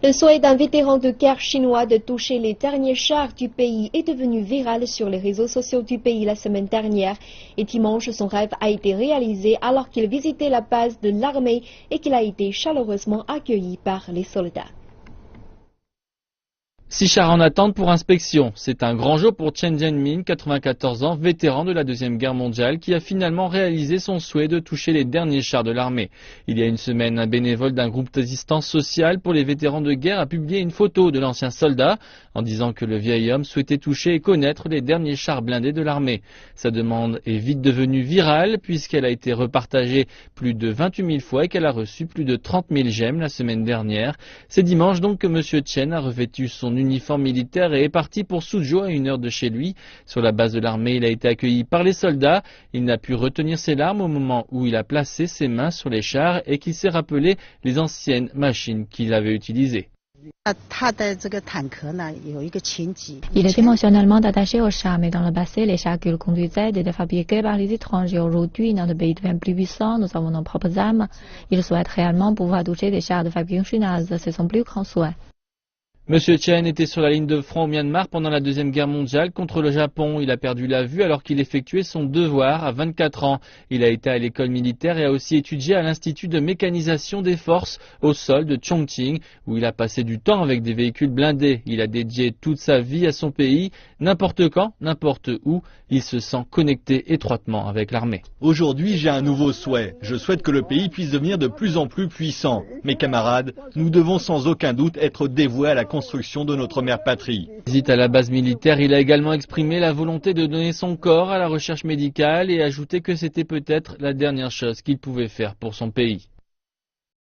Le souhait d'un vétéran de guerre chinois de toucher les derniers chars du pays est devenu viral sur les réseaux sociaux du pays la semaine dernière. Et dimanche, son rêve a été réalisé alors qu'il visitait la base de l'armée et qu'il a été chaleureusement accueilli par les soldats. 6 chars en attente pour inspection. C'est un grand jour pour Chen Jianmin, 94 ans, vétéran de la Deuxième Guerre mondiale, qui a finalement réalisé son souhait de toucher les derniers chars de l'armée. Il y a une semaine, un bénévole d'un groupe d'assistance sociale pour les vétérans de guerre a publié une photo de l'ancien soldat en disant que le vieil homme souhaitait toucher et connaître les derniers chars blindés de l'armée. Sa demande est vite devenue virale puisqu'elle a été repartagée plus de 28 000 fois et qu'elle a reçu plus de 30 000 j'aime la semaine dernière. C'est dimanche donc que M. Chen a revêtu son uniforme militaire et est parti pour Suzhou à 1 heure de chez lui. Sur la base de l'armée, il a été accueilli par les soldats. Il n'a pu retenir ses larmes au moment où il a placé ses mains sur les chars et qu'il s'est rappelé les anciennes machines qu'il avait utilisées. Il est émotionnellement attaché aux chars, mais dans le passé, les chars qu'il conduisait étaient fabriqués par les étrangers. Aujourd'hui, notre pays devient plus puissant, nous avons nos propres armes. Il souhaite réellement pouvoir toucher des chars de fabrication chinoise, c'est son plus grand souhait. Monsieur Chen était sur la ligne de front au Myanmar pendant la Deuxième Guerre mondiale contre le Japon. Il a perdu la vue alors qu'il effectuait son devoir à 24 ans. Il a été à l'école militaire et a aussi étudié à l'Institut de mécanisation des forces au sol de Chongqing, où il a passé du temps avec des véhicules blindés. Il a dédié toute sa vie à son pays. N'importe quand, n'importe où, il se sent connecté étroitement avec l'armée. Aujourd'hui, j'ai un nouveau souhait. Je souhaite que le pays puisse devenir de plus en plus puissant. Mes camarades, nous devons sans aucun doute être dévoués à la construction de notre mère patrie. Visite à la base militaire, il a également exprimé la volonté de donner son corps à la recherche médicale et ajouté que c'était peut-être la dernière chose qu'il pouvait faire pour son pays.